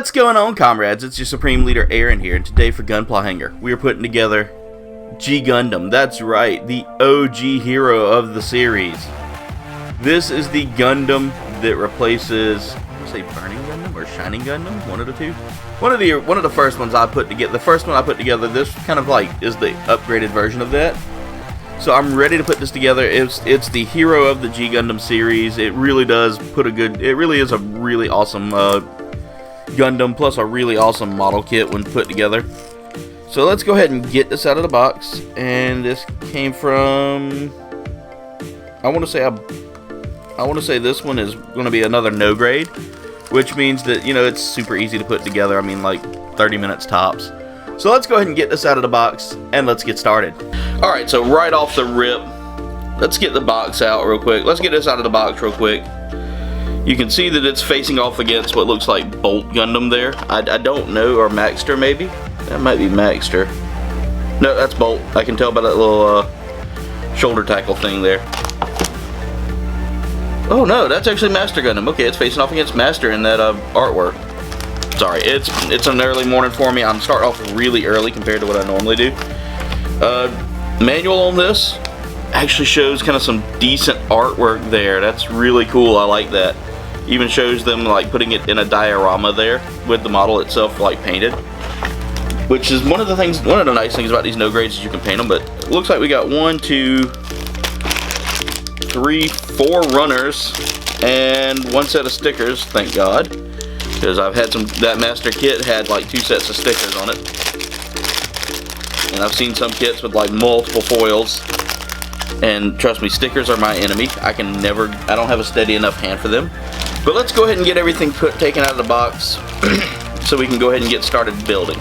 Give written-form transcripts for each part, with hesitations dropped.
What's going on, comrades? It's your Supreme Leader Aaron here, and today for Gunpla Hangar, we are putting together G Gundam. That's right, the OG hero of the series. This is the Gundam that replaces, say, Burning Gundam or Shining Gundam, one of the two. One of the first ones I put together. The first one I put together, this kind of like is the upgraded version of that. So I'm ready to put this together. It's the hero of the G Gundam series. It really does put a good. It really is a really awesome Gundam, plus a really awesome model kit when put together. So let's go ahead and get this out of the box. And this came from, I want to say this one is going to be another no grade, which means that, you know, it's super easy to put together. I mean, like 30 minutes tops. So let's go ahead and get this out of the box and let's get started. Alright, so right off the rip, let's get the box out real quick. Let's get this out of the box real quick. You can see that it's facing off against what looks like Bolt Gundam there. I don't know, or Maxter maybe? That might be Maxter. No, that's Bolt. I can tell by that little shoulder tackle thing there. Oh no, that's actually Master Gundam. Okay, it's facing off against Master in that artwork. Sorry, it's an early morning for me. I'm starting off really early compared to what I normally do. Manual on this actually shows kind of some decent artwork there. That's really cool. I like that. Even shows them like putting it in a diorama there with the model itself like painted, which is one of the nice things about these no grades is you can paint them. But it looks like we got 1, 2, 3, 4 runners and 1 set of stickers. Thank God, because I've had that master kit had like 2 sets of stickers on it, and I've seen some kits with like multiple foils. And trust me, stickers are my enemy. I don't have a steady enough hand for them. But let's go ahead and get everything taken out of the box so we can go ahead and get started building.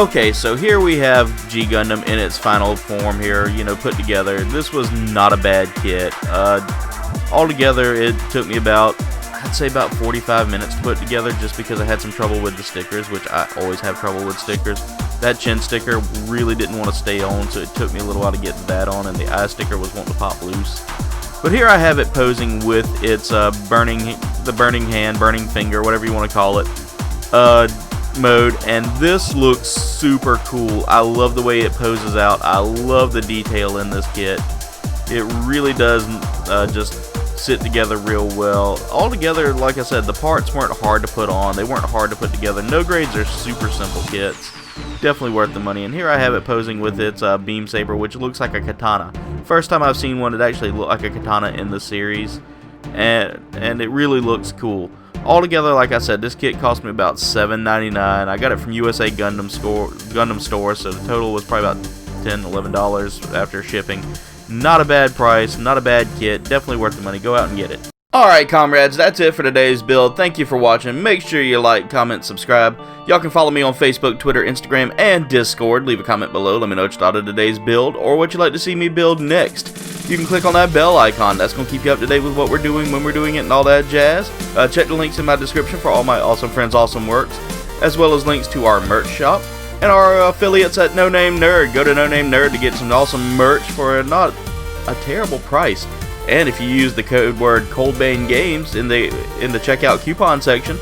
Okay, so here we have G Gundam in its final form here, you know, put together. This was not a bad kit. Altogether, it took me about, I'd say about 45 minutes to put together, just because I had some trouble with the stickers, which I always have trouble with stickers. That chin sticker really didn't want to stay on, so it took me a little while to get that on, and the eye sticker was wanting to pop loose. But here I have it posing with its burning hand, burning finger, whatever you want to call it, mode, and this looks super cool. I love the way it poses out. I love the detail in this kit. It really does just sit together real well. Altogether, like I said, the parts weren't hard to put on. They weren't hard to put together. No grades are super simple kits. Definitely worth the money. And here I have it posing with its beam saber, which looks like a katana. First time I've seen one that actually looked like a katana in the series, and it really looks cool. Altogether, like I said, this kit cost me about $7.99. I got it from USA Gundam store, so the total was probably about $10, $11 after shipping. Not a bad price, not a bad kit, definitely worth the money. Go out and get it. Alright, comrades, that's it for today's build. Thank you for watching. Make sure you like, comment, subscribe. Y'all can follow me on Facebook, Twitter, Instagram, and Discord. Leave a comment below. Let me know what you thought of today's build or what you'd like to see me build next. You can click on that bell icon. That's going to keep you up to date with what we're doing, when we're doing it, and all that jazz. Check the links in my description for all my awesome friends' awesome works, as well as links to our merch shop and our affiliates at No Name Nerd. Go to No Name Nerd to get some awesome merch for not a terrible price. And if you use the code word Kouldbaynegames in the checkout coupon section,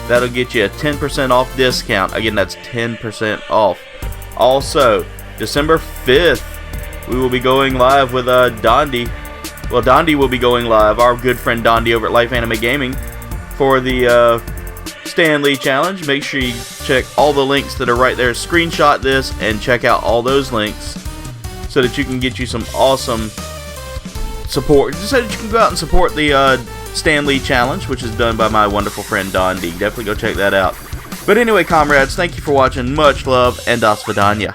that'll get you a 10% off discount. Again, that's 10% off. Also, December 5th, we will be going live with Dondi. Well, Dondi will be going live, our good friend Dondi over at Life Anime Gaming, for the Stan Lee Challenge. Make sure you check all the links that are right there. Screenshot this and check out all those links so that you can get you some awesome support, just so that you can go out and support the Stan Lee Challenge, which is done by my wonderful friend Dondi. Definitely go check that out. But anyway, comrades, thank you for watching. Much love, and das vidanya.